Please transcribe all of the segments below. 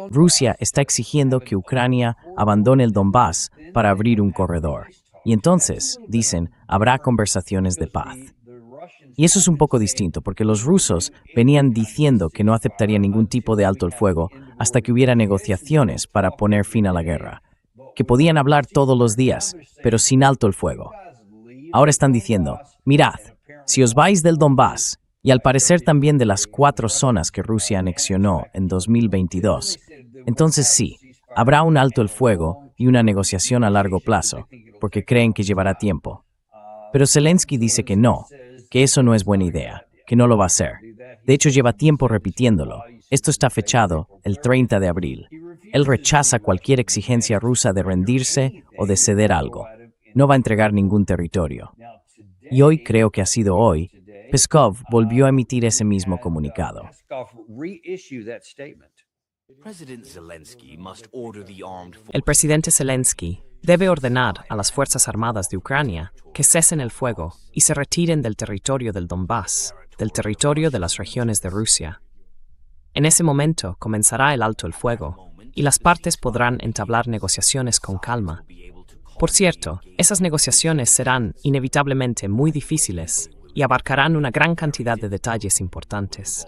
Rusia está exigiendo que Ucrania abandone el Donbass para abrir un corredor. Y entonces, dicen, habrá conversaciones de paz. Y eso es un poco distinto, porque los rusos venían diciendo que no aceptarían ningún tipo de alto el fuego hasta que hubiera negociaciones para poner fin a la guerra, que podían hablar todos los días, pero sin alto el fuego. Ahora están diciendo, mirad, si os vais del Donbass, y al parecer también de las 4 zonas que Rusia anexionó en 2022, entonces sí, habrá un alto el fuego y una negociación a largo plazo, porque creen que llevará tiempo. Pero Zelensky dice que no, que eso no es buena idea, que no lo va a hacer. De hecho, lleva tiempo repitiéndolo. Esto está fechado el 30 de abril. Él rechaza cualquier exigencia rusa de rendirse o de ceder algo. No va a entregar ningún territorio. Y hoy, creo que ha sido hoy, Peskov volvió a emitir ese mismo comunicado. El presidente Zelensky debe ordenar a las Fuerzas Armadas de Ucrania que cesen el fuego y se retiren del territorio del Donbass, del territorio de las regiones de Rusia. En ese momento comenzará el alto el fuego y las partes podrán entablar negociaciones con calma. Por cierto, esas negociaciones serán inevitablemente muy difíciles y abarcarán una gran cantidad de detalles importantes.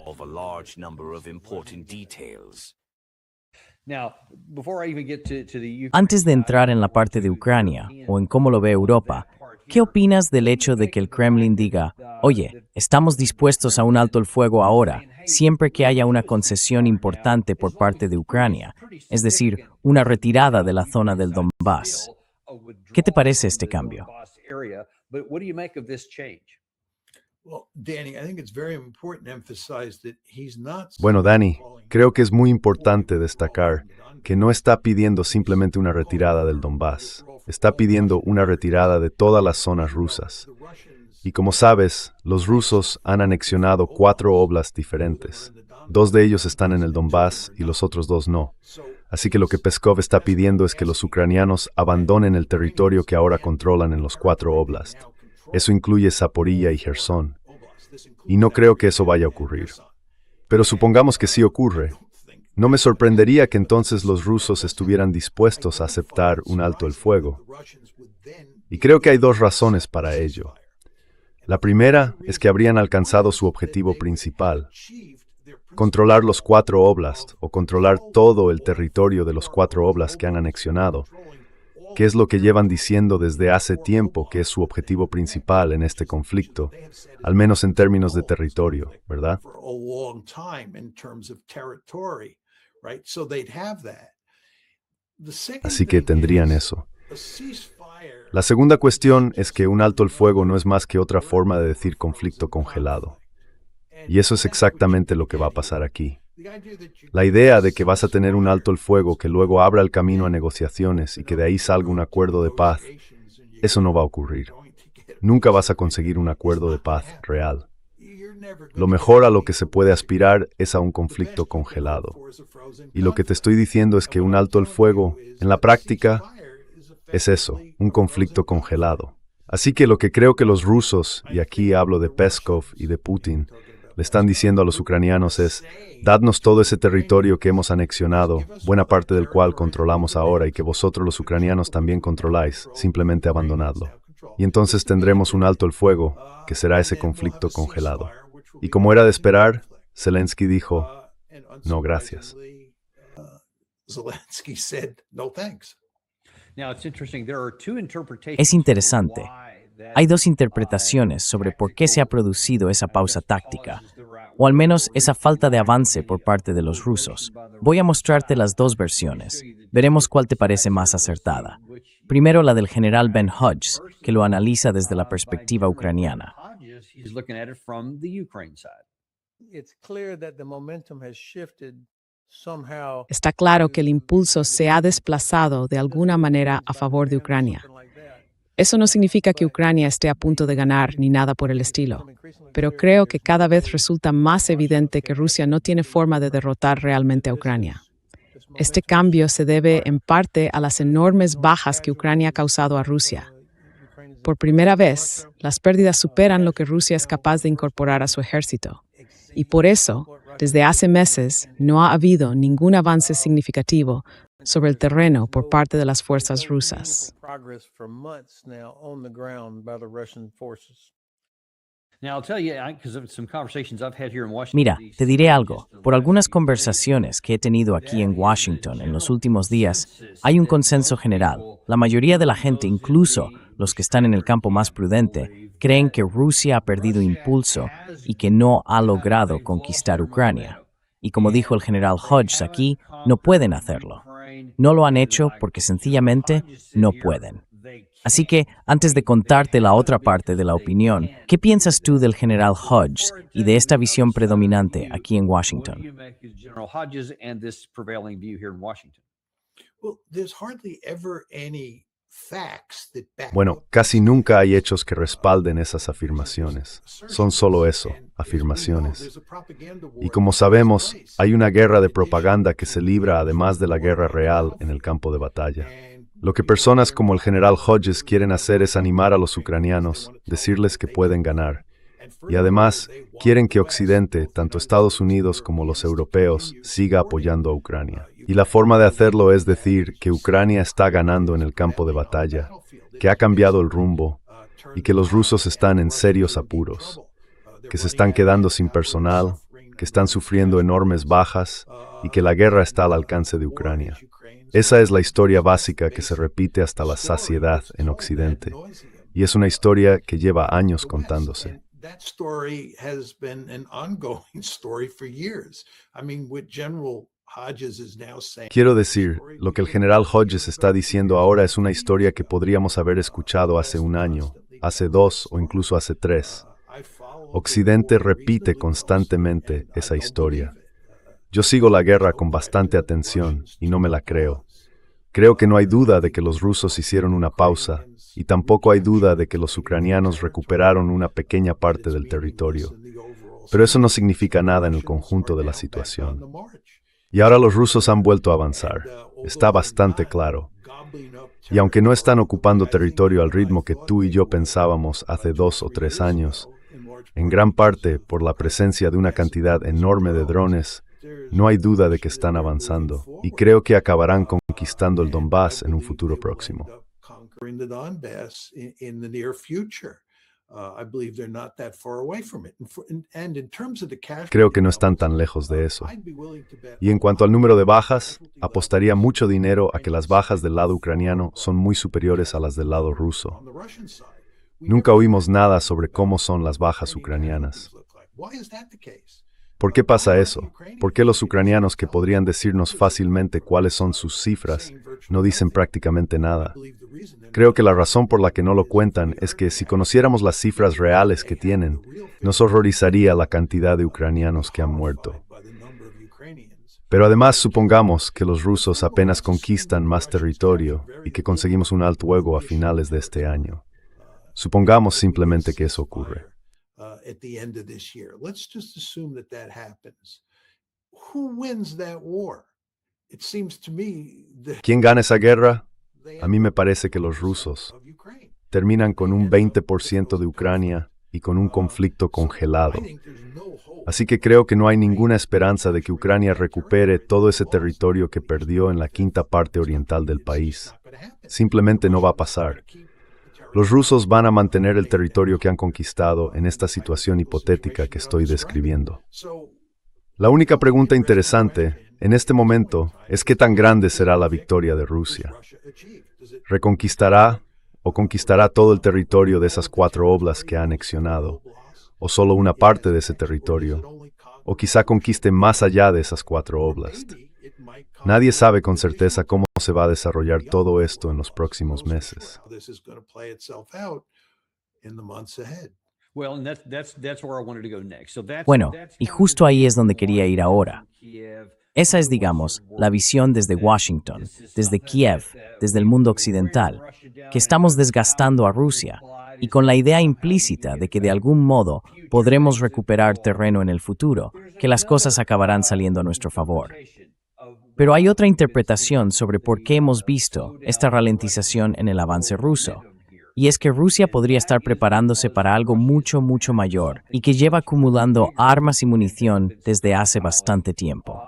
Antes de entrar en la parte de Ucrania o en cómo lo ve Europa, ¿qué opinas del hecho de que el Kremlin diga, oye, estamos dispuestos a un alto el fuego ahora, siempre que haya una concesión importante por parte de Ucrania, es decir, una retirada de la zona del Donbass? ¿Qué te parece este cambio? Bueno, Danny, creo que es muy importante destacar que no está pidiendo simplemente una retirada del Donbass, está pidiendo una retirada de todas las zonas rusas. Y como sabes, los rusos han anexionado 4 oblasts diferentes. 2 de ellos están en el Donbass y los otros 2 no. Así que lo que Peskov está pidiendo es que los ucranianos abandonen el territorio que ahora controlan en los 4 oblasts. Eso incluye Zaporilla y Jersón. Y no creo que eso vaya a ocurrir. Pero supongamos que sí ocurre. No me sorprendería que entonces los rusos estuvieran dispuestos a aceptar un alto el fuego. Y creo que hay 2 razones para ello. La primera es que habrían alcanzado su objetivo principal: controlar los 4 oblasts o controlar todo el territorio de los 4 oblasts que han anexionado, que es lo que llevan diciendo desde hace tiempo que es su objetivo principal en este conflicto, al menos en términos de territorio, ¿verdad? Así que tendrían eso. La segunda cuestión es que un alto el fuego no es más que otra forma de decir conflicto congelado. Y eso es exactamente lo que va a pasar aquí. La idea de que vas a tener un alto el fuego que luego abra el camino a negociaciones y que de ahí salga un acuerdo de paz, eso no va a ocurrir. Nunca vas a conseguir un acuerdo de paz real. Lo mejor a lo que se puede aspirar es a un conflicto congelado. Y lo que te estoy diciendo es que un alto el fuego, en la práctica, es eso, un conflicto congelado. Así que lo que creo que los rusos, y aquí hablo de Peskov y de Putin, le están diciendo a los ucranianos es: dadnos todo ese territorio que hemos anexionado, buena parte del cual controlamos ahora y que vosotros los ucranianos también controláis, simplemente abandonadlo. Y entonces tendremos un alto el fuego, que será ese conflicto congelado. Y como era de esperar, Zelensky dijo, no, gracias. Es interesante. Hay 2 interpretaciones sobre por qué se ha producido esa pausa táctica, o al menos esa falta de avance por parte de los rusos. Voy a mostrarte las 2 versiones. Veremos cuál te parece más acertada. Primero la del general Ben Hodges, que lo analiza desde la perspectiva ucraniana. Está claro que el impulso se ha desplazado de alguna manera a favor de Ucrania. Eso no significa que Ucrania esté a punto de ganar ni nada por el estilo, pero creo que cada vez resulta más evidente que Rusia no tiene forma de derrotar realmente a Ucrania. Este cambio se debe en parte a las enormes bajas que Ucrania ha causado a Rusia. Por primera vez, las pérdidas superan lo que Rusia es capaz de incorporar a su ejército. Y por eso, desde hace meses, no ha habido ningún avance significativo sobre el terreno por parte de las fuerzas rusas. Mira, te diré algo. Por algunas conversaciones que he tenido aquí en Washington en los últimos días, hay un consenso general. La mayoría de la gente, incluso los que están en el campo más prudente, creen que Rusia ha perdido impulso y que no ha logrado conquistar Ucrania. Y como dijo el general Hodges aquí, no pueden hacerlo. No lo han hecho porque sencillamente no pueden. Así que, antes de contarte la otra parte de la opinión, ¿qué piensas tú del general Hodges y de esta visión predominante aquí en Washington? Bueno, casi nunca hay hechos que respalden esas afirmaciones. Son solo eso, afirmaciones. Y como sabemos, hay una guerra de propaganda que se libra además de la guerra real en el campo de batalla. Lo que personas como el general Hodges quieren hacer es animar a los ucranianos, decirles que pueden ganar. Y además, quieren que Occidente, tanto Estados Unidos como los europeos, siga apoyando a Ucrania. Y la forma de hacerlo es decir que Ucrania está ganando en el campo de batalla, que ha cambiado el rumbo y que los rusos están en serios apuros, que se están quedando sin personal, que están sufriendo enormes bajas y que la guerra está al alcance de Ucrania. Esa es la historia básica que se repite hasta la saciedad en Occidente, y es una historia que lleva años contándose. Quiero decir, lo que el general Hodges está diciendo ahora es una historia que podríamos haber escuchado hace un año, hace 2 o incluso hace 3. Occidente repite constantemente esa historia. Yo sigo la guerra con bastante atención y no me la creo. Creo que no hay duda de que los rusos hicieron una pausa y tampoco hay duda de que los ucranianos recuperaron una pequeña parte del territorio. Pero eso no significa nada en el conjunto de la situación. Y ahora los rusos han vuelto a avanzar. Está bastante claro. Y aunque no están ocupando territorio al ritmo que tú y yo pensábamos hace 2 o 3 años, en gran parte por la presencia de una cantidad enorme de drones, no hay duda de que están avanzando, y creo que acabarán conquistando el Donbass en un futuro próximo. Creo que no están tan lejos de eso. Y en cuanto al número de bajas, apostaría mucho dinero a que las bajas del lado ucraniano son muy superiores a las del lado ruso. Nunca oímos nada sobre cómo son las bajas ucranianas. ¿Por qué pasa eso? ¿Por qué los ucranianos que podrían decirnos fácilmente cuáles son sus cifras no dicen prácticamente nada? Creo que la razón por la que no lo cuentan es que si conociéramos las cifras reales que tienen, nos horrorizaría la cantidad de ucranianos que han muerto. Pero además supongamos que los rusos apenas conquistan más territorio y que conseguimos un alto fuego a finales de este año. Supongamos simplemente que eso ocurre. At the end of this year. Let's just assume that happens. Who wins that war? It seems to me that ¿Quién gana esa guerra? A mí me parece que los rusos terminan con un 20% de Ucrania y con un conflicto congelado. Así que creo que no hay ninguna esperanza de que Ucrania recupere todo ese territorio que perdió en la quinta parte oriental del país. Simplemente no va a pasar. Los rusos van a mantener el territorio que han conquistado en esta situación hipotética que estoy describiendo. La única pregunta interesante en este momento es qué tan grande será la victoria de Rusia. ¿Reconquistará o conquistará todo el territorio de esas 4 oblasts que ha anexionado? ¿O solo una parte de ese territorio? ¿O quizá conquiste más allá de esas 4 oblasts? Nadie sabe con certeza cómo se va a desarrollar todo esto en los próximos meses. Bueno, y justo ahí es donde quería ir ahora. Esa es, digamos, la visión desde Washington, desde Kiev, desde el mundo occidental, que estamos desgastando a Rusia, y con la idea implícita de que de algún modo podremos recuperar terreno en el futuro, que las cosas acabarán saliendo a nuestro favor. Pero hay otra interpretación sobre por qué hemos visto esta ralentización en el avance ruso, y es que Rusia podría estar preparándose para algo mucho, mucho mayor y que lleva acumulando armas y munición desde hace bastante tiempo.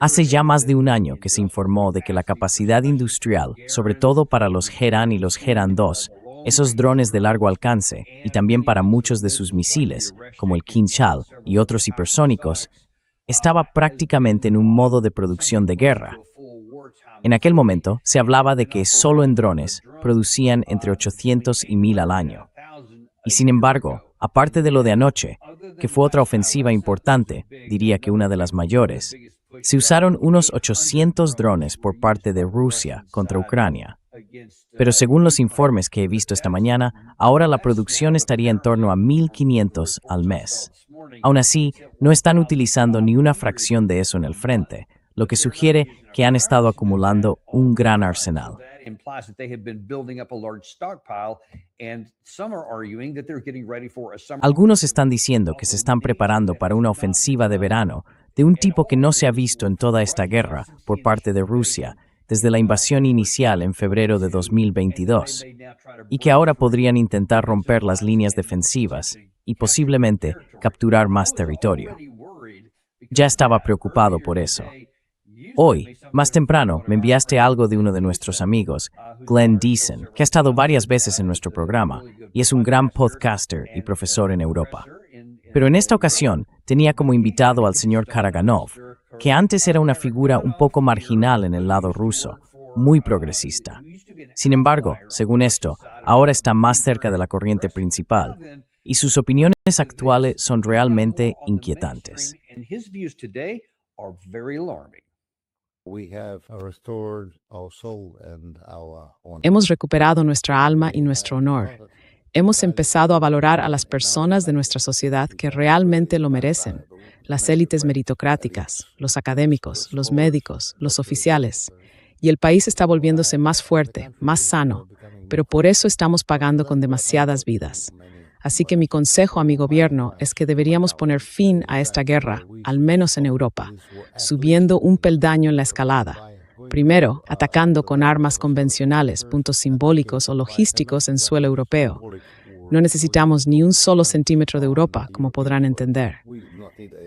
Hace ya más de un año que se informó de que la capacidad industrial, sobre todo para los Gerán y los Gerán 2, esos drones de largo alcance, y también para muchos de sus misiles, como el Kinzhal y otros hipersónicos, estaba prácticamente en un modo de producción de guerra. En aquel momento se hablaba de que solo en drones producían entre 800 y 1000 al año. Y sin embargo, aparte de lo de anoche, que fue otra ofensiva importante, diría que una de las mayores, se usaron unos 800 drones por parte de Rusia contra Ucrania. Pero según los informes que he visto esta mañana, ahora la producción estaría en torno a 1500 al mes. Aún así, no están utilizando ni una fracción de eso en el frente, lo que sugiere que han estado acumulando un gran arsenal. Algunos están diciendo que se están preparando para una ofensiva de verano de un tipo que no se ha visto en toda esta guerra por parte de Rusia desde la invasión inicial en febrero de 2022, y que ahora podrían intentar romper las líneas defensivas y posiblemente capturar más territorio. Ya estaba preocupado por eso. Hoy, más temprano, me enviaste algo de uno de nuestros amigos, Glenn Deason, que ha estado varias veces en nuestro programa y es un gran podcaster y profesor en Europa. Pero en esta ocasión tenía como invitado al señor Karaganov, que antes era una figura un poco marginal en el lado ruso, muy progresista. Sin embargo, según esto, ahora está más cerca de la corriente principal, y sus opiniones actuales son realmente inquietantes. Hemos recuperado nuestra alma y nuestro honor. Hemos empezado a valorar a las personas de nuestra sociedad que realmente lo merecen. Las élites meritocráticas, los académicos, los médicos, los oficiales. Y el país está volviéndose más fuerte, más sano, pero por eso estamos pagando con demasiadas vidas. Así que mi consejo a mi gobierno es que deberíamos poner fin a esta guerra, al menos en Europa, subiendo un peldaño en la escalada. Primero, atacando con armas convencionales, puntos simbólicos o logísticos en suelo europeo. No necesitamos ni un solo centímetro de Europa, como podrán entender.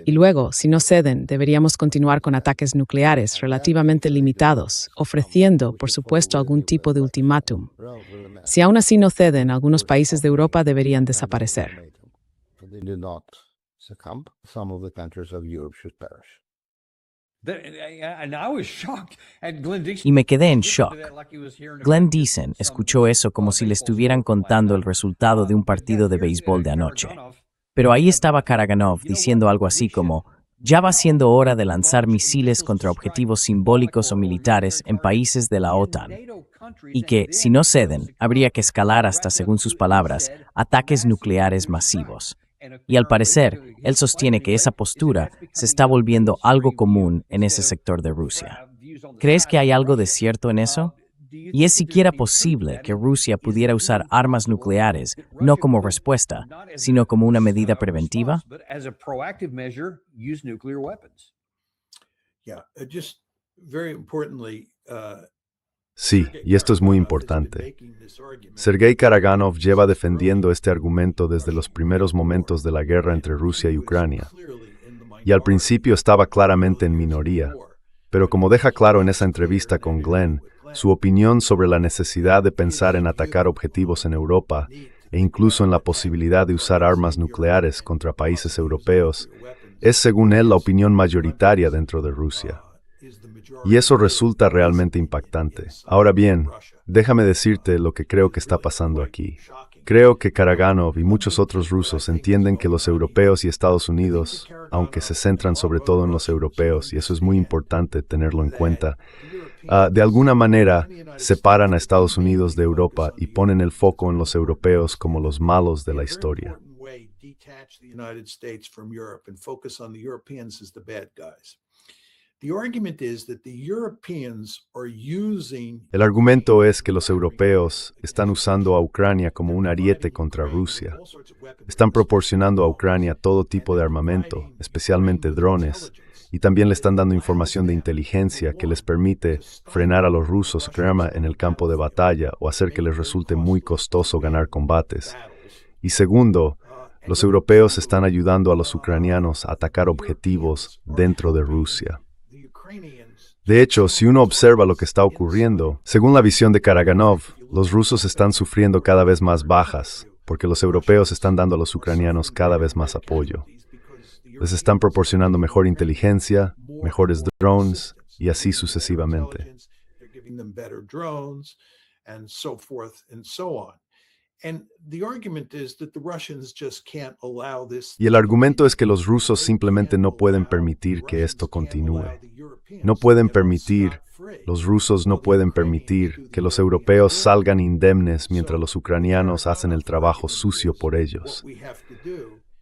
Y luego, si no ceden, deberíamos continuar con ataques nucleares relativamente limitados, ofreciendo, por supuesto, algún tipo de ultimátum. Si aún así no ceden, algunos países de Europa deberían desaparecer. Y me quedé en shock. Glenn Deason escuchó eso como si le estuvieran contando el resultado de un partido de béisbol de anoche. Pero ahí estaba Karaganov diciendo algo así como, ya va siendo hora de lanzar misiles contra objetivos simbólicos o militares en países de la OTAN. Y que, si no ceden, habría que escalar hasta, según sus palabras, ataques nucleares masivos. Y al parecer, él sostiene que esa postura se está volviendo algo común en ese sector de Rusia. ¿Crees que hay algo de cierto en eso? ¿Y es siquiera posible que Rusia pudiera usar armas nucleares no como respuesta, sino como una medida preventiva? Sí, y esto es muy importante. Sergei Karaganov lleva defendiendo este argumento desde los primeros momentos de la guerra entre Rusia y Ucrania. Y al principio estaba claramente en minoría, pero como deja claro en esa entrevista con Glenn, su opinión sobre la necesidad de pensar en atacar objetivos en Europa e incluso en la posibilidad de usar armas nucleares contra países europeos es, según él, la opinión mayoritaria dentro de Rusia. Y eso resulta realmente impactante. Ahora bien, déjame decirte lo que creo que está pasando aquí. Creo que Karaganov y muchos otros rusos entienden que los europeos y Estados Unidos, aunque se centran sobre todo en los europeos, y eso es muy importante tenerlo en cuenta, de alguna manera separan a Estados Unidos de Europa y ponen el foco en los europeos como los malos de la historia. El argumento es que los europeos están usando a Ucrania como un ariete contra Rusia. Están proporcionando a Ucrania todo tipo de armamento, especialmente drones, y también le están dando información de inteligencia que les permite frenar a los rusos en el campo de batalla o hacer que les resulte muy costoso ganar combates. Y segundo, los europeos están ayudando a los ucranianos a atacar objetivos dentro de Rusia. De hecho, si uno observa lo que está ocurriendo, según la visión de Karaganov, los rusos están sufriendo cada vez más bajas, porque los europeos están dando a los ucranianos cada vez más apoyo. Les están proporcionando mejor inteligencia, mejores drones y así sucesivamente. Y el argumento es que los rusos simplemente no pueden permitir que esto continúe. No pueden permitir, los rusos no pueden permitir que los europeos salgan indemnes mientras los ucranianos hacen el trabajo sucio por ellos.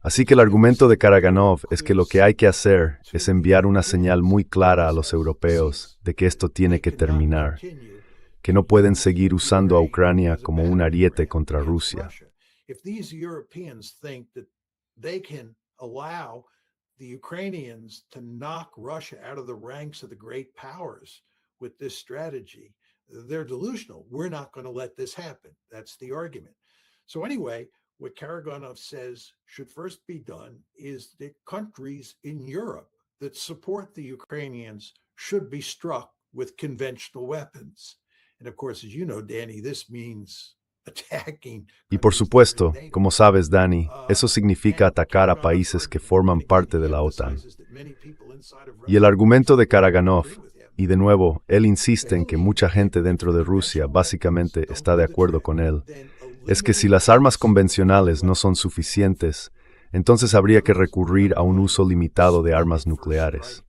Así que el argumento de Karaganov es que lo que hay que hacer es enviar una señal muy clara a los europeos de que esto tiene que terminar, que no pueden seguir usando a Ucrania como un ariete contra Rusia. The Ukrainians to knock Russia out of the ranks of the great powers with this strategy, they're delusional. We're not going to let this happen. That's the argument. So anyway, what Karaganov says should first be done is the countries in Europe that support the Ukrainians should be struck with conventional weapons. And of course, as you know, Danny, this means Y por supuesto, como sabes, Dani, eso significa atacar a países que forman parte de la OTAN. Y el argumento de Karaganov, y de nuevo, él insiste en que mucha gente dentro de Rusia básicamente está de acuerdo con él, es que si las armas convencionales no son suficientes, entonces habría que recurrir a un uso limitado de armas nucleares.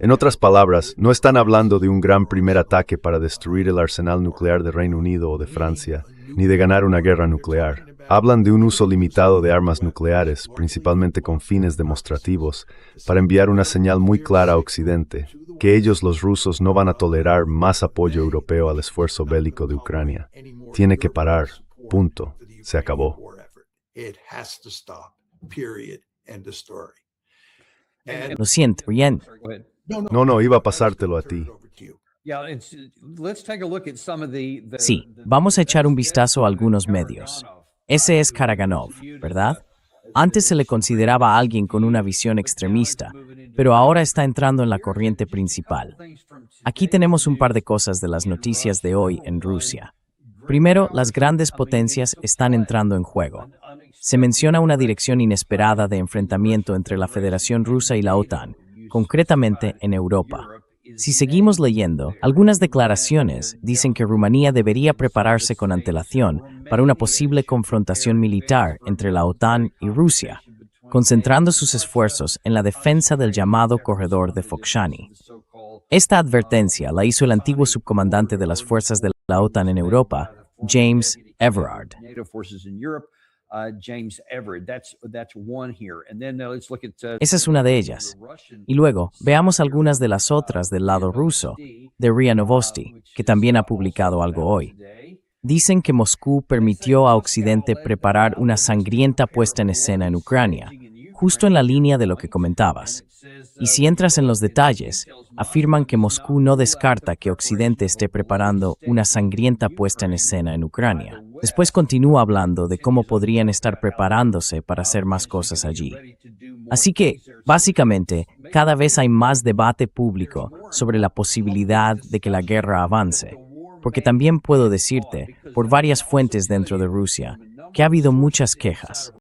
En otras palabras, no están hablando de un gran primer ataque para destruir el arsenal nuclear de Reino Unido o de Francia, ni de ganar una guerra nuclear. Hablan de un uso limitado de armas nucleares, principalmente con fines demostrativos, para enviar una señal muy clara a Occidente, que ellos, los rusos, no van a tolerar más apoyo europeo al esfuerzo bélico de Ucrania. Tiene que parar. Punto. Se acabó. Lo siento, bien. No, iba a pasártelo a ti. Sí, vamos a echar un vistazo a algunos medios. Ese es Karaganov, ¿verdad? Antes se le consideraba a alguien con una visión extremista, pero ahora está entrando en la corriente principal. Aquí tenemos un par de cosas de las noticias de hoy en Rusia. Primero, las grandes potencias están entrando en juego. Se menciona una dirección inesperada de enfrentamiento entre la Federación Rusa y la OTAN, concretamente en Europa. Si seguimos leyendo, algunas declaraciones dicen que Rumanía debería prepararse con antelación para una posible confrontación militar entre la OTAN y Rusia, concentrando sus esfuerzos en la defensa del llamado corredor de Focșani. Esta advertencia la hizo el antiguo subcomandante de las fuerzas de la OTAN en Europa, James Everard. Esa es una de ellas. Y luego, veamos algunas de las otras del lado ruso, de RIA Novosti, que también ha publicado algo hoy. Dicen que Moscú permitió a Occidente preparar una sangrienta puesta en escena en Ucrania, justo en la línea de lo que comentabas. Y si entras en los detalles, afirman que Moscú no descarta que Occidente esté preparando una sangrienta puesta en escena en Ucrania. Después continúa hablando de cómo podrían estar preparándose para hacer más cosas allí. Así que, básicamente, cada vez hay más debate público sobre la posibilidad de que la guerra avance. Porque también puedo decirte, por varias fuentes dentro de Rusia, que ha habido muchas quejas.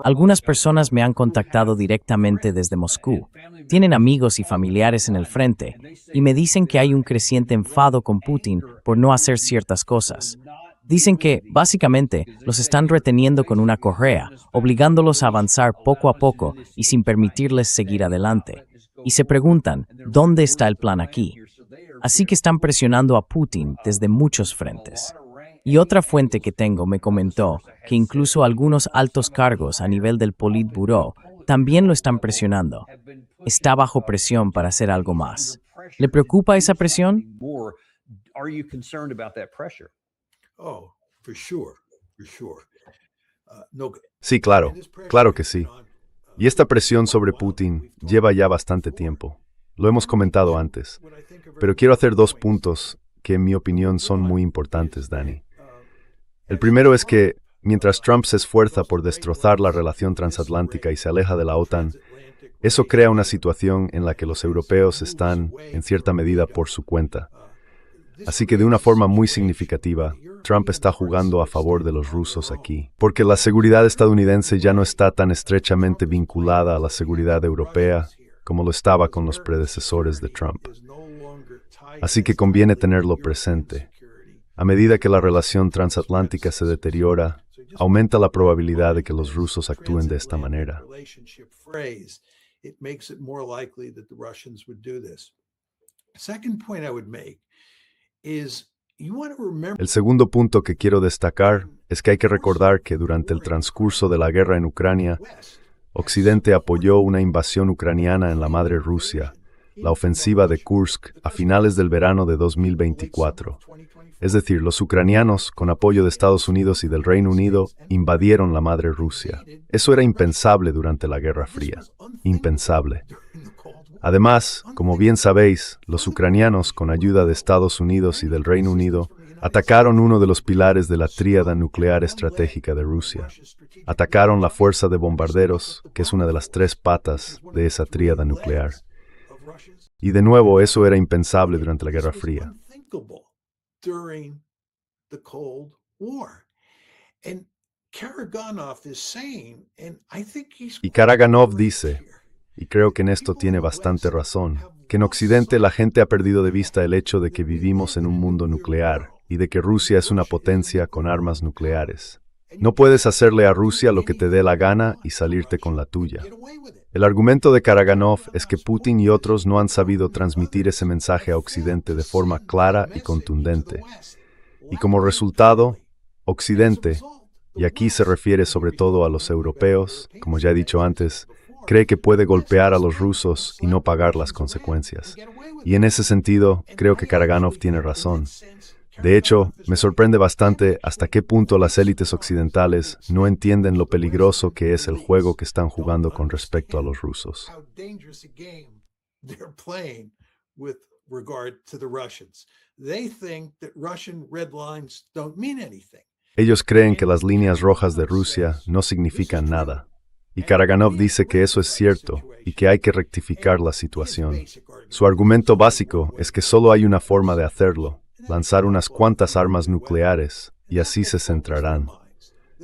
Algunas personas me han contactado directamente desde Moscú. Tienen amigos y familiares en el frente y me dicen que hay un creciente enfado con Putin por no hacer ciertas cosas. Dicen que, básicamente, los están reteniendo con una correa, obligándolos a avanzar poco a poco y sin permitirles seguir adelante. Y se preguntan, ¿dónde está el plan aquí? Así que están presionando a Putin desde muchos frentes. Y otra fuente que tengo me comentó que incluso algunos altos cargos a nivel del Politburó también lo están presionando. Está bajo presión para hacer algo más. ¿Le preocupa esa presión? Oh, for sure. Sí, claro, claro que sí. Y esta presión sobre Putin lleva ya bastante tiempo. Lo hemos comentado antes. Pero quiero hacer dos puntos que en mi opinión son muy importantes, Dani. El primero es que, mientras Trump se esfuerza por destrozar la relación transatlántica y se aleja de la OTAN, eso crea una situación en la que los europeos están, en cierta medida, por su cuenta. Así que de una forma muy significativa, Trump está jugando a favor de los rusos aquí, porque la seguridad estadounidense ya no está tan estrechamente vinculada a la seguridad europea como lo estaba con los predecesores de Trump. Así que conviene tenerlo presente. A medida que la relación transatlántica se deteriora, aumenta la probabilidad de que los rusos actúen de esta manera. El segundo punto que quiero destacar es que hay que recordar que durante el transcurso de la guerra en Ucrania, Occidente apoyó una invasión ucraniana en la madre Rusia, la ofensiva de Kursk, a finales del verano de 2024. Es decir, los ucranianos, con apoyo de Estados Unidos y del Reino Unido, invadieron la madre Rusia. Eso era impensable durante la Guerra Fría. Impensable. Además, como bien sabéis, los ucranianos, con ayuda de Estados Unidos y del Reino Unido, atacaron uno de los pilares de la tríada nuclear estratégica de Rusia. Atacaron la fuerza de bombarderos, que es una de las tres patas de esa tríada nuclear. Y de nuevo, eso era impensable durante la Guerra Fría. Y Karaganov dice, y creo que en esto tiene bastante razón, que en Occidente la gente ha perdido de vista el hecho de que vivimos en un mundo nuclear y de que Rusia es una potencia con armas nucleares. No puedes hacerle a Rusia lo que te dé la gana y salirte con la tuya. El argumento de Karaganov es que Putin y otros no han sabido transmitir ese mensaje a Occidente de forma clara y contundente. Y como resultado, Occidente, y aquí se refiere sobre todo a los europeos, como ya he dicho antes, cree que puede golpear a los rusos y no pagar las consecuencias. Y en ese sentido, creo que Karaganov tiene razón. De hecho, me sorprende bastante hasta qué punto las élites occidentales no entienden lo peligroso que es el juego que están jugando con respecto a los rusos. Ellos creen que las líneas rojas de Rusia no significan nada. Y Karaganov dice que eso es cierto y que hay que rectificar la situación. Su argumento básico es que solo hay una forma de hacerlo: lanzar unas cuantas armas nucleares, y así se centrarán.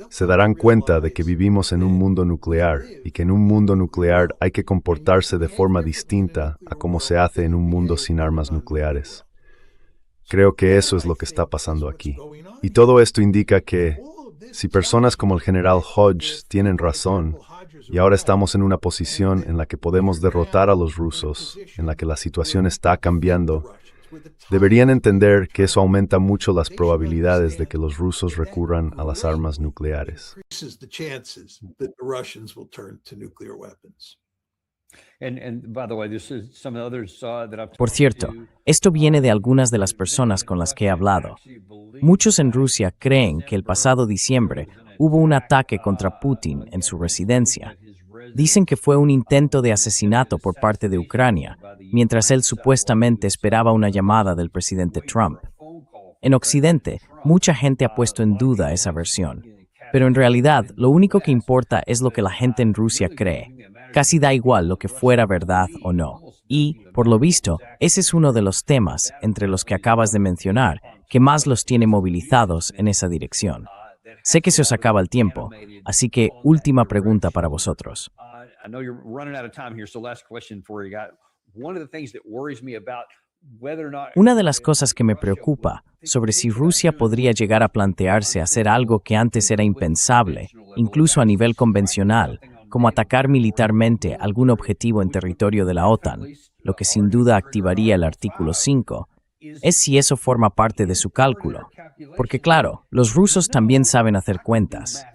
Se darán cuenta de que vivimos en un mundo nuclear y que en un mundo nuclear hay que comportarse de forma distinta a como se hace en un mundo sin armas nucleares. Creo que eso es lo que está pasando aquí. Y todo esto indica que, si personas como el general Hodge tienen razón, y ahora estamos en una posición en la que podemos derrotar a los rusos, en la que la situación está cambiando, deberían entender que eso aumenta mucho las probabilidades de que los rusos recurran a las armas nucleares. Por cierto, esto viene de algunas de las personas con las que he hablado. Muchos en Rusia creen que el pasado diciembre hubo un ataque contra Putin en su residencia. Dicen que fue un intento de asesinato por parte de Ucrania, mientras él supuestamente esperaba una llamada del presidente Trump. En Occidente, mucha gente ha puesto en duda esa versión, pero en realidad lo único que importa es lo que la gente en Rusia cree. Casi da igual lo que fuera verdad o no. Y, por lo visto, ese es uno de los temas, entre los que acabas de mencionar, que más los tiene movilizados en esa dirección. Sé que se os acaba el tiempo, así que última pregunta para vosotros. Una de las cosas que me preocupa sobre si Rusia podría llegar a plantearse hacer algo que antes era impensable, incluso a nivel convencional, como atacar militarmente algún objetivo en territorio de la OTAN, lo que sin duda activaría el artículo 5, es si eso forma parte de su cálculo. Porque claro, los rusos también saben hacer cuentas.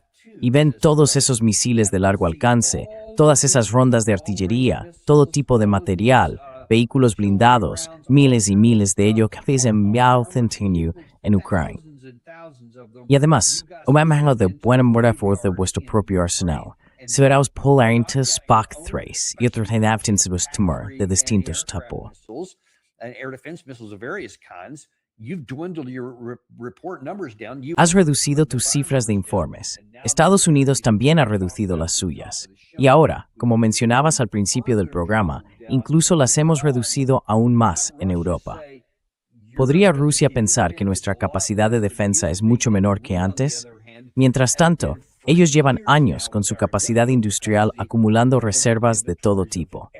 Y ven todos esos misiles de largo alcance, todas esas rondas de artillería, todo tipo de material, vehículos blindados, miles y miles de ellos que se enviado en Ucrania. Y además, umamahalo de buena fuerza de vuestro propio arsenal. Se verás polarintas Spock Thrace y otros inhabitants de vuestro temor de distintos tipos. Has reducido tus cifras de informes. Estados Unidos también ha reducido las suyas. Y ahora, como mencionabas al principio del programa, incluso las hemos reducido aún más en Europa. ¿Podría Rusia pensar que nuestra capacidad de defensa es mucho menor que antes? Mientras tanto, ellos llevan años con su capacidad industrial acumulando reservas de todo tipo.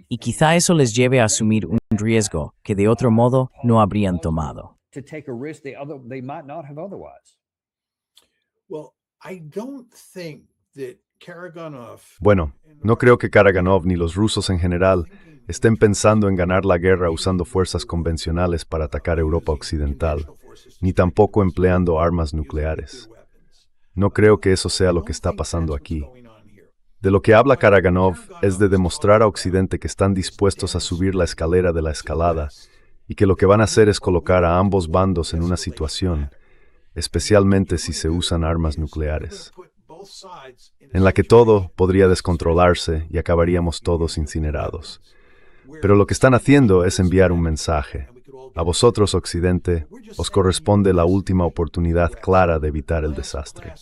Y quizá eso les lleve a asumir un riesgo que de otro modo no habrían tomado. Bueno, no creo que Karaganov ni los rusos en general estén pensando en ganar la guerra usando fuerzas convencionales para atacar Europa Occidental, ni tampoco empleando armas nucleares. No creo que eso sea lo que está pasando aquí. De lo que habla Karaganov es de demostrar a Occidente que están dispuestos a subir la escalera de la escalada y que lo que van a hacer es colocar a ambos bandos en una situación, especialmente si se usan armas nucleares, en la que todo podría descontrolarse y acabaríamos todos incinerados. Pero lo que están haciendo es enviar un mensaje. A vosotros, Occidente, os corresponde la última oportunidad clara de evitar el desastre.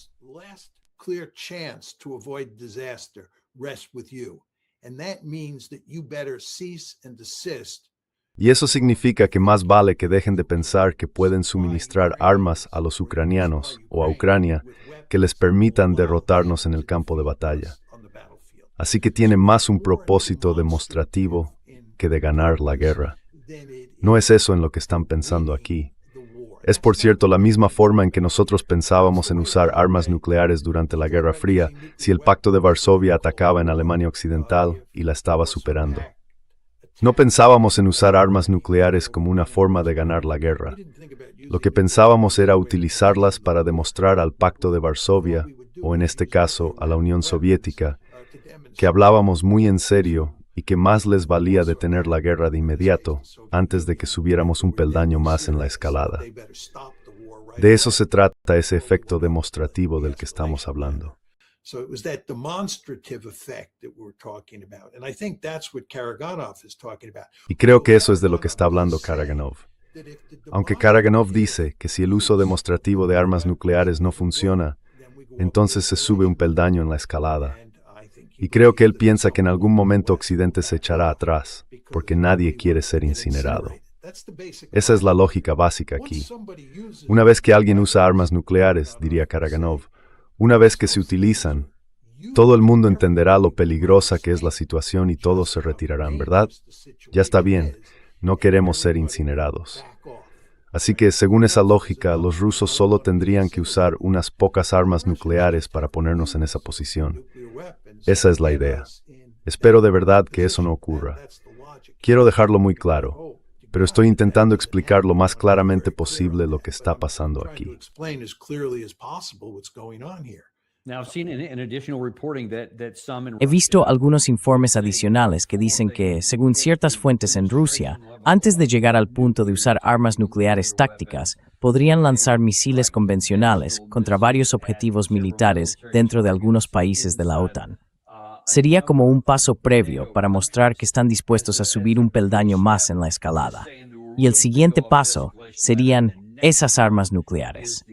Y eso significa que más vale que dejen de pensar que pueden suministrar armas a los ucranianos o a Ucrania que les permitan derrotarnos en el campo de batalla. Así que tiene más un propósito demostrativo que de ganar la guerra. No es eso en lo que están pensando aquí. Es, por cierto, la misma forma en que nosotros pensábamos en usar armas nucleares durante la Guerra Fría si el Pacto de Varsovia atacaba en Alemania Occidental y la estaba superando. No pensábamos en usar armas nucleares como una forma de ganar la guerra. Lo que pensábamos era utilizarlas para demostrar al Pacto de Varsovia, o en este caso a la Unión Soviética, que hablábamos muy en serio y que más les valía detener la guerra de inmediato, antes de que subiéramos un peldaño más en la escalada. De eso se trata ese efecto demostrativo del que estamos hablando. Y creo que eso es de lo que está hablando Karaganov. Aunque Karaganov dice que si el uso demostrativo de armas nucleares no funciona, entonces se sube un peldaño en la escalada. Y creo que él piensa que en algún momento Occidente se echará atrás, porque nadie quiere ser incinerado. Esa es la lógica básica aquí. Una vez que alguien usa armas nucleares, diría Karaganov, una vez que se utilizan, todo el mundo entenderá lo peligrosa que es la situación y todos se retirarán, ¿verdad? Ya está bien, no queremos ser incinerados. Así que, según esa lógica, los rusos solo tendrían que usar unas pocas armas nucleares para ponernos en esa posición. Esa es la idea. Espero de verdad que eso no ocurra. Quiero dejarlo muy claro, pero estoy intentando explicar lo más claramente posible lo que está pasando aquí. He visto algunos informes adicionales que dicen que, según ciertas fuentes en Rusia, antes de llegar al punto de usar armas nucleares tácticas, podrían lanzar misiles convencionales contra varios objetivos militares dentro de algunos países de la OTAN. Sería como un paso previo para mostrar que están dispuestos a subir un peldaño más en la escalada. Y el siguiente paso serían esas armas nucleares.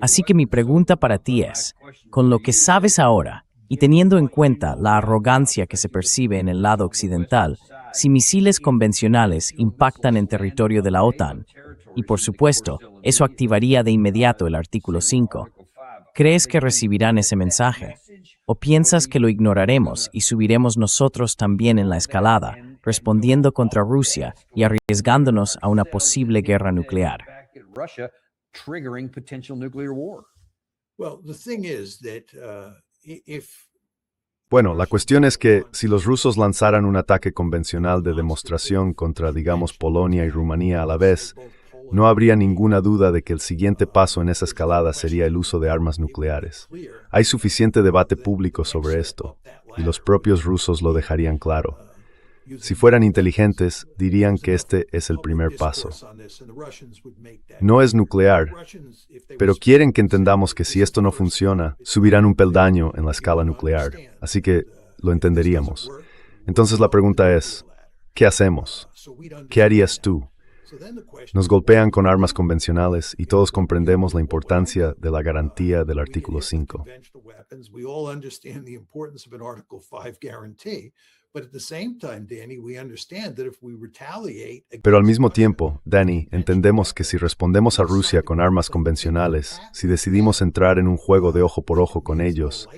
Así que mi pregunta para ti es, con lo que sabes ahora, y teniendo en cuenta la arrogancia que se percibe en el lado occidental, si misiles convencionales impactan en territorio de la OTAN, y por supuesto, eso activaría de inmediato el artículo 5, ¿crees que recibirán ese mensaje? ¿O piensas que lo ignoraremos y subiremos nosotros también en la escalada, respondiendo contra Rusia y arriesgándonos a una posible guerra nuclear? Bueno, la cuestión es que si los rusos lanzaran un ataque convencional de demostración contra, digamos, Polonia y Rumanía a la vez, no habría ninguna duda de que el siguiente paso en esa escalada sería el uso de armas nucleares. Hay suficiente debate público sobre esto, y los propios rusos lo dejarían claro. Si fueran inteligentes, dirían que este es el primer paso. No es nuclear, pero quieren que entendamos que si esto no funciona, subirán un peldaño en la escala nuclear. Así que lo entenderíamos. Entonces la pregunta es, ¿qué hacemos? ¿Qué harías tú? Nos golpean con armas convencionales y todos comprendemos la importancia de la garantía del artículo 5. Pero al mismo tiempo, Danny, entendemos que si respondemos a Rusia con armas convencionales, si decidimos entrar en un juego de ojo por ojo con ellos,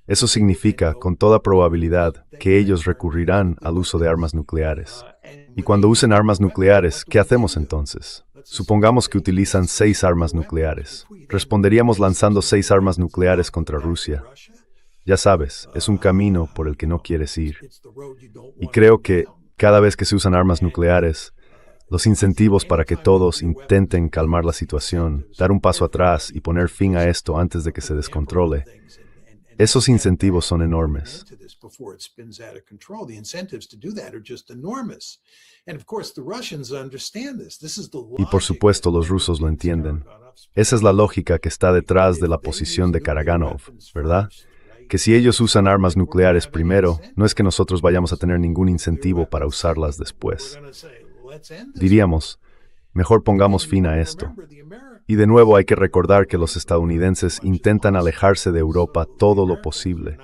eso significa, con toda probabilidad, que ellos recurrirán al uso de armas nucleares. Y cuando usen armas nucleares, ¿qué hacemos entonces? Supongamos que utilizan 6 armas nucleares. Responderíamos lanzando 6 armas nucleares contra Rusia. Ya sabes, es un camino por el que no quieres ir. Y creo que, cada vez que se usan armas nucleares, los incentivos para que todos intenten calmar la situación, dar un paso atrás y poner fin a esto antes de que se descontrole, esos incentivos son enormes. Y por supuesto los rusos lo entienden. Esa es la lógica que está detrás de la posición de Karaganov, ¿verdad? Que si ellos usan armas nucleares primero, no es que nosotros vayamos a tener ningún incentivo para usarlas después. Diríamos, mejor pongamos fin a esto. Y de nuevo hay que recordar que los estadounidenses intentan alejarse de Europa todo lo posible.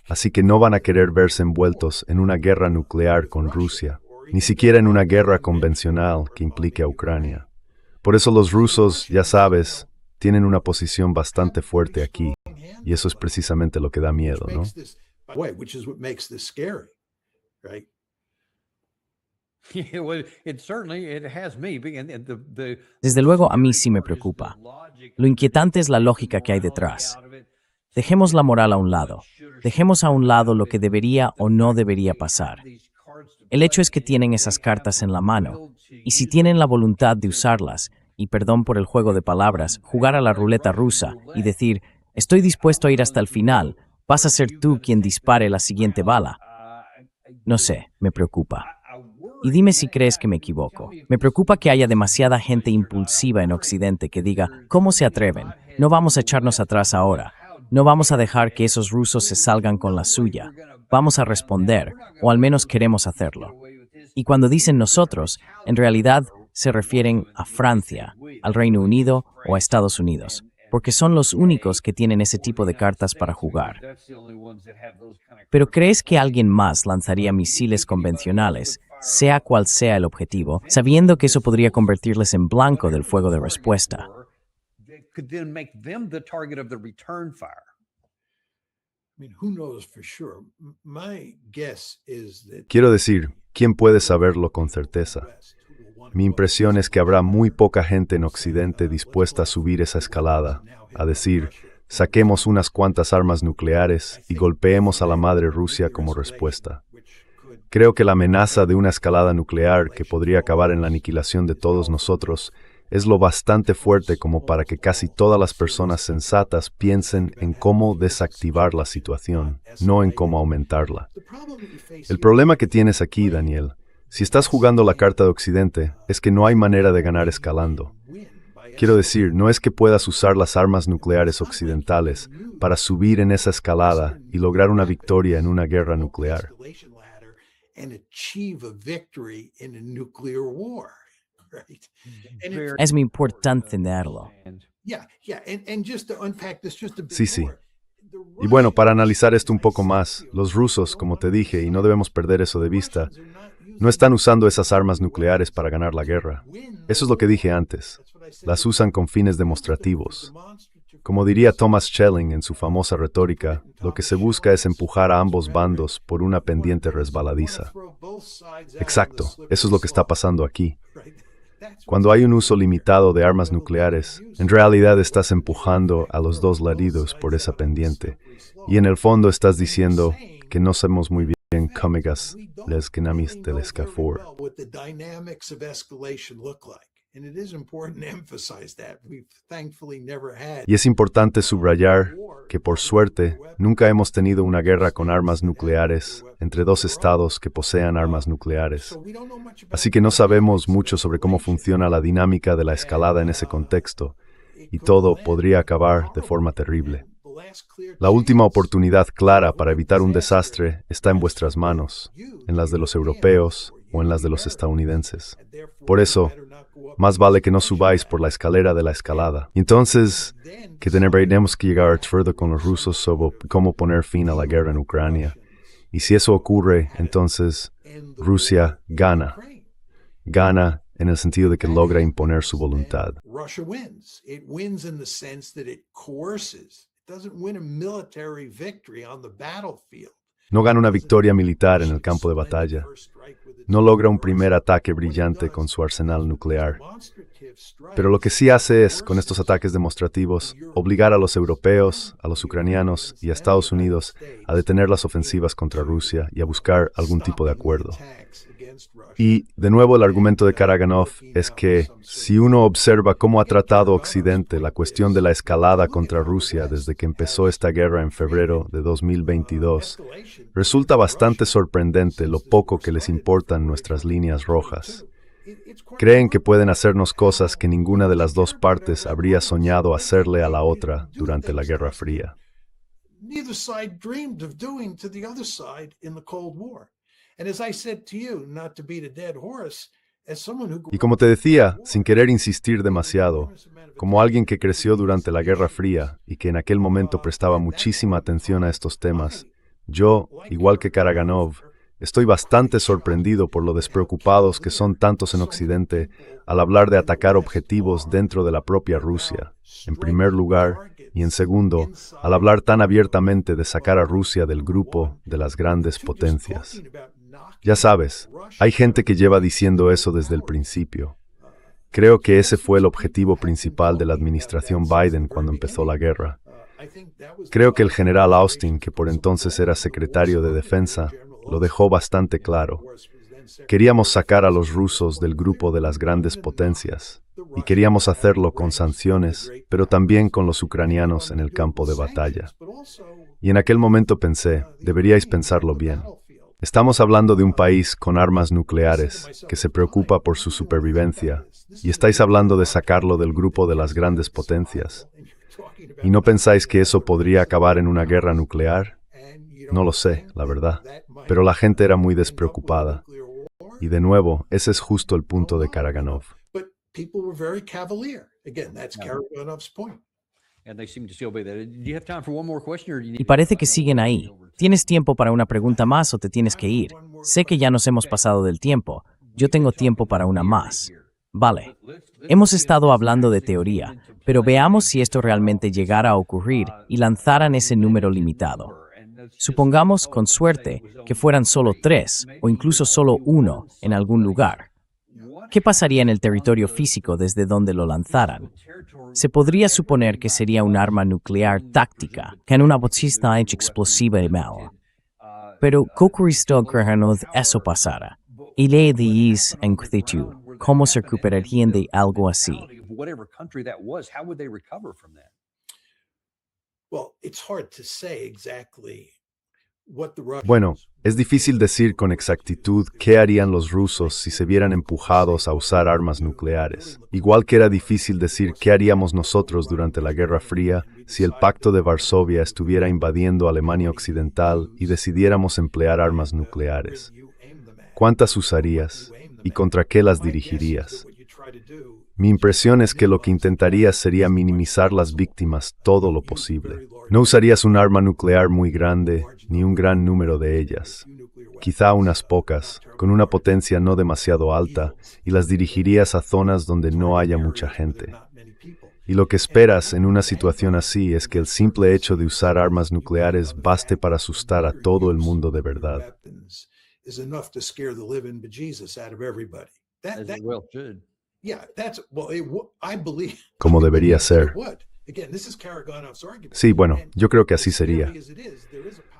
Así que no van a querer verse envueltos en una guerra nuclear con Rusia, ni siquiera en una guerra convencional que implique a Ucrania. Por eso los rusos, ya sabes, tienen una posición bastante fuerte aquí, y eso es precisamente lo que da miedo, ¿no? Desde luego, a mí sí me preocupa. Lo inquietante es la lógica que hay detrás. Dejemos la moral a un lado. Dejemos a un lado lo que debería o no debería pasar. El hecho es que tienen esas cartas en la mano, y si tienen la voluntad de usarlas, y perdón por el juego de palabras, jugar a la ruleta rusa y decir, estoy dispuesto a ir hasta el final, vas a ser tú quien dispare la siguiente bala. No sé, me preocupa. Y dime si crees que me equivoco. Me preocupa que haya demasiada gente impulsiva en Occidente que diga, ¿cómo se atreven? No vamos a echarnos atrás ahora. No vamos a dejar que esos rusos se salgan con la suya. Vamos a responder, o al menos queremos hacerlo. Y cuando dicen nosotros, en realidad se refieren a Francia, al Reino Unido o a Estados Unidos, porque son los únicos que tienen ese tipo de cartas para jugar. ¿Pero crees que alguien más lanzaría misiles convencionales, sea cual sea el objetivo, sabiendo que eso podría convertirles en blanco del fuego de respuesta? Quiero decir, ¿quién puede saberlo con certeza? Mi impresión es que habrá muy poca gente en Occidente dispuesta a subir esa escalada, a decir, saquemos unas cuantas armas nucleares y golpeemos a la madre Rusia como respuesta. Creo que la amenaza de una escalada nuclear que podría acabar en la aniquilación de todos nosotros es lo bastante fuerte como para que casi todas las personas sensatas piensen en cómo desactivar la situación, no en cómo aumentarla. El problema que tienes aquí, Daniel, si estás jugando la carta de Occidente, es que no hay manera de ganar escalando. Quiero decir, no es que puedas usar las armas nucleares occidentales para subir en esa escalada y lograr una victoria en una guerra nuclear. Es muy importante entenderlo. Sí. Y bueno, para analizar esto un poco más, los rusos, como te dije, y no debemos perder eso de vista, no están usando esas armas nucleares para ganar la guerra. Eso es lo que dije antes. Las usan con fines demostrativos. Como diría Thomas Schelling en su famosa retórica, lo que se busca es empujar a ambos bandos por una pendiente resbaladiza. Exacto, eso es lo que está pasando aquí. Cuando hay un uso limitado de armas nucleares, en realidad estás empujando a los dos lados por esa pendiente. Y en el fondo estás diciendo que no sabemos muy bien cómo les ganamos del escafor. Y es importante subrayar que por suerte nunca hemos tenido una guerra con armas nucleares entre dos estados que posean armas nucleares. Así que no sabemos mucho sobre cómo funciona la dinámica de la escalada en ese contexto, y todo podría acabar de forma terrible. La última oportunidad clara para evitar un desastre está en vuestras manos, en las de los europeos o en las de los estadounidenses. Por eso, más vale que no subáis por la escalera de la escalada. Entonces, que tendremos que llegar a acuerdo con los rusos sobre cómo poner fin a la guerra en Ucrania. Y si eso ocurre, entonces Rusia gana. Gana en el sentido de que logra imponer su voluntad. Russia wins. It wins in the sense that it coerces. It doesn't win a military victory on the battlefield. No gana una victoria militar en el campo de batalla. No logra un primer ataque brillante con su arsenal nuclear. Pero lo que sí hace es, con estos ataques demostrativos, obligar a los europeos, a los ucranianos y a Estados Unidos a detener las ofensivas contra Rusia y a buscar algún tipo de acuerdo. Y, de nuevo, el argumento de Karaganov es que, si uno observa cómo ha tratado Occidente la cuestión de la escalada contra Rusia desde que empezó esta guerra en febrero de 2022, resulta bastante sorprendente lo poco que les importan nuestras líneas rojas. Creen que pueden hacernos cosas que ninguna de las dos partes habría soñado hacerle a la otra durante la Guerra Fría. Neither side dreamed of doing to the other side in the Cold War. And as I said to you, not to beat a dead horse, as someone who Y como te decía, sin querer insistir demasiado, como alguien que creció durante la Guerra Fría y que en aquel momento prestaba muchísima atención a estos temas, yo, igual que Karaganov, estoy bastante sorprendido por lo despreocupados que son tantos en Occidente al hablar de atacar objetivos dentro de la propia Rusia, en primer lugar, y en segundo, al hablar tan abiertamente de sacar a Rusia del grupo de las grandes potencias. Ya sabes, hay gente que lleva diciendo eso desde el principio. Creo que ese fue el objetivo principal de la administración Biden cuando empezó la guerra. Creo que el general Austin, que por entonces era secretario de Defensa, lo dejó bastante claro. Queríamos sacar a los rusos del grupo de las grandes potencias, y queríamos hacerlo con sanciones, pero también con los ucranianos en el campo de batalla. Y en aquel momento pensé, deberíais pensarlo bien. Estamos hablando de un país con armas nucleares, que se preocupa por su supervivencia, y estáis hablando de sacarlo del grupo de las grandes potencias. ¿Y no pensáis que eso podría acabar en una guerra nuclear? No lo sé, la verdad. Pero la gente era muy despreocupada. Y de nuevo, ese es justo el punto de Karaganov. Y parece que siguen ahí. ¿Tienes tiempo para una pregunta más o te tienes que ir? Sé que ya nos hemos pasado del tiempo. Yo tengo tiempo para una más. Vale. Hemos estado hablando de teoría, pero veamos si esto realmente llegara a ocurrir y lanzaran ese número limitado. Supongamos, con suerte, que fueran solo 3 o incluso solo 1 en algún lugar. ¿Qué pasaría en el territorio físico desde donde lo lanzaran? Se podría suponer que sería un arma nuclear táctica, con una bocina explosiva y mal. Pero, ¿qué ocurriría cuando eso pasara? Y le decís en actitud, ¿cómo se recuperarían de algo así? Bueno, es difícil decir con exactitud qué harían los rusos si se vieran empujados a usar armas nucleares. Igual que era difícil decir qué haríamos nosotros durante la Guerra Fría si el Pacto de Varsovia estuviera invadiendo Alemania Occidental y decidiéramos emplear armas nucleares. ¿Cuántas usarías? ¿Y contra qué las dirigirías? Mi impresión es que lo que intentarías sería minimizar las víctimas todo lo posible. No usarías un arma nuclear muy grande, ni un gran número de ellas. Quizá unas pocas, con una potencia no demasiado alta, y las dirigirías a zonas donde no haya mucha gente. Y lo que esperas en una situación así es que el simple hecho de usar armas nucleares baste para asustar a todo el mundo de verdad. Como debería ser. Sí, bueno, yo creo que así sería.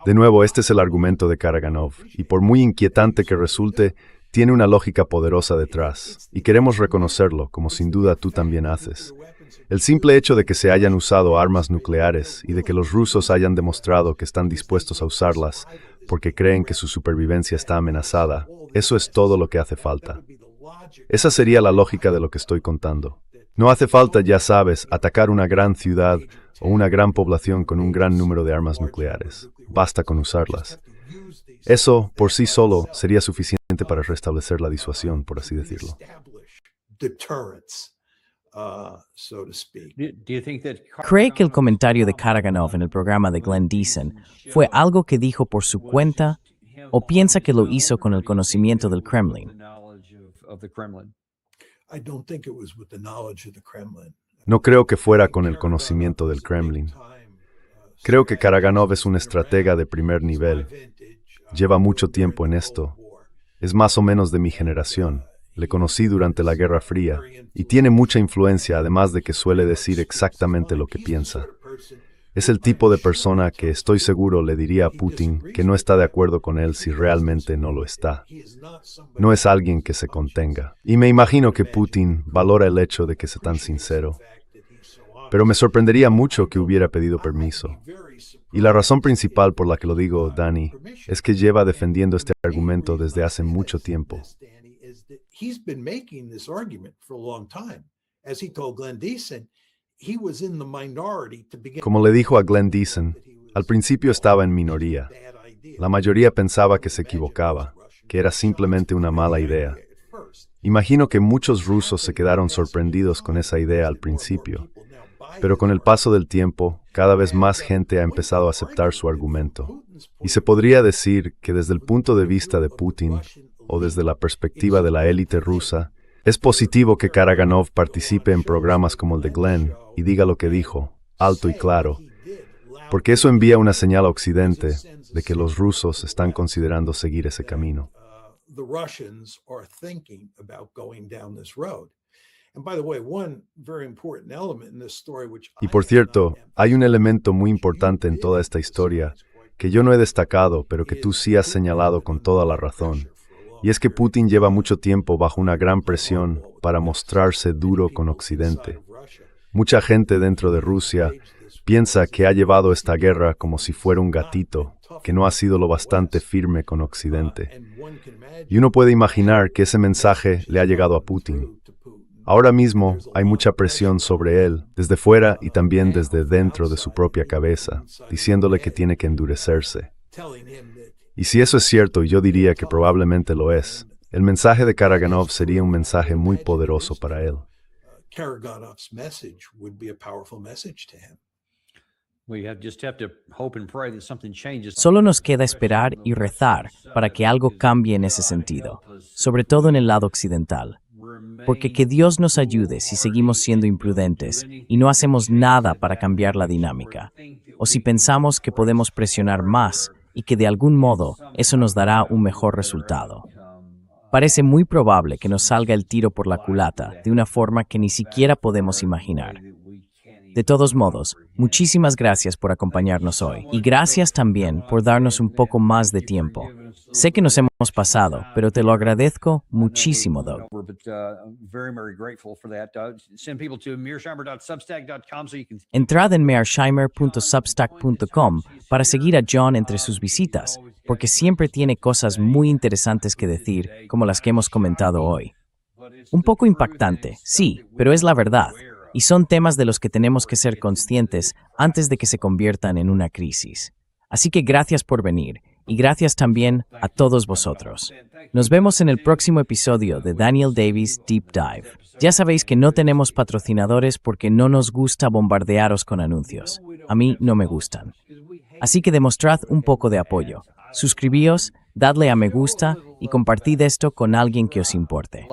De nuevo, este es el argumento de Karaganov, y por muy inquietante que resulte, tiene una lógica poderosa detrás, y queremos reconocerlo, como sin duda tú también haces. El simple hecho de que se hayan usado armas nucleares y de que los rusos hayan demostrado que están dispuestos a usarlas porque creen que su supervivencia está amenazada, eso es todo lo que hace falta. Esa sería la lógica de lo que estoy contando. No hace falta, ya sabes, atacar una gran ciudad o una gran población con un gran número de armas nucleares. Basta con usarlas. Eso, por sí solo, sería suficiente para restablecer la disuasión, por así decirlo. ¿Cree que el comentario de Karaganov en el programa de Glenn Deason fue algo que dijo por su cuenta o piensa que lo hizo con el conocimiento del Kremlin? No creo que fuera con el conocimiento del Kremlin. Creo que Karaganov es un estratega de primer nivel. Lleva mucho tiempo en esto. Es más o menos de mi generación. Le conocí durante la Guerra Fría y tiene mucha influencia, además de que suele decir exactamente lo que piensa. Es el tipo de persona que estoy seguro le diría a Putin que no está de acuerdo con él si realmente no lo está. No es alguien que se contenga. Y me imagino que Putin valora el hecho de que sea tan sincero. Pero me sorprendería mucho que hubiera pedido permiso. Y la razón principal por la que lo digo, Danny, es que lleva defendiendo este argumento desde hace mucho tiempo. Como le dijo a Glenn Deason, al principio estaba en minoría. La mayoría pensaba que se equivocaba, que era simplemente una mala idea. Imagino que muchos rusos se quedaron sorprendidos con esa idea al principio. Pero con el paso del tiempo, cada vez más gente ha empezado a aceptar su argumento. Y se podría decir que desde el punto de vista de Putin, o desde la perspectiva de la élite rusa, es positivo que Karaganov participe en programas como el de Glenn y diga lo que dijo, alto y claro, porque eso envía una señal a Occidente de que los rusos están considerando seguir ese camino. Y por cierto, hay un elemento muy importante en toda esta historia que yo no he destacado, pero que tú sí has señalado con toda la razón. Y es que Putin lleva mucho tiempo bajo una gran presión para mostrarse duro con Occidente. Mucha gente dentro de Rusia piensa que ha llevado esta guerra como si fuera un gatito, que no ha sido lo bastante firme con Occidente. Y uno puede imaginar que ese mensaje le ha llegado a Putin. Ahora mismo hay mucha presión sobre él, desde fuera y también desde dentro de su propia cabeza, diciéndole que tiene que endurecerse. Y si eso es cierto, y yo diría que probablemente lo es, el mensaje de Karaganov sería un mensaje muy poderoso para él. Solo nos queda esperar y rezar para que algo cambie en ese sentido, sobre todo en el lado occidental. Porque que Dios nos ayude si seguimos siendo imprudentes y no hacemos nada para cambiar la dinámica, o si pensamos que podemos presionar más y que de algún modo eso nos dará un mejor resultado. Parece muy probable que nos salga el tiro por la culata de una forma que ni siquiera podemos imaginar. De todos modos, muchísimas gracias por acompañarnos hoy y gracias también por darnos un poco más de tiempo. Sé que nos hemos pasado, pero te lo agradezco muchísimo, Doug. Entrad en mearsheimer.substack.com para seguir a John entre sus visitas, porque siempre tiene cosas muy interesantes que decir, como las que hemos comentado hoy. Un poco impactante, sí, pero es la verdad, y son temas de los que tenemos que ser conscientes antes de que se conviertan en una crisis. Así que gracias por venir. Y gracias también a todos vosotros. Nos vemos en el próximo episodio de Daniel Davis Deep Dive. Ya sabéis que no tenemos patrocinadores porque no nos gusta bombardearos con anuncios. A mí no me gustan. Así que demostrad un poco de apoyo. Suscribíos, dadle a me gusta y compartid esto con alguien que os importe.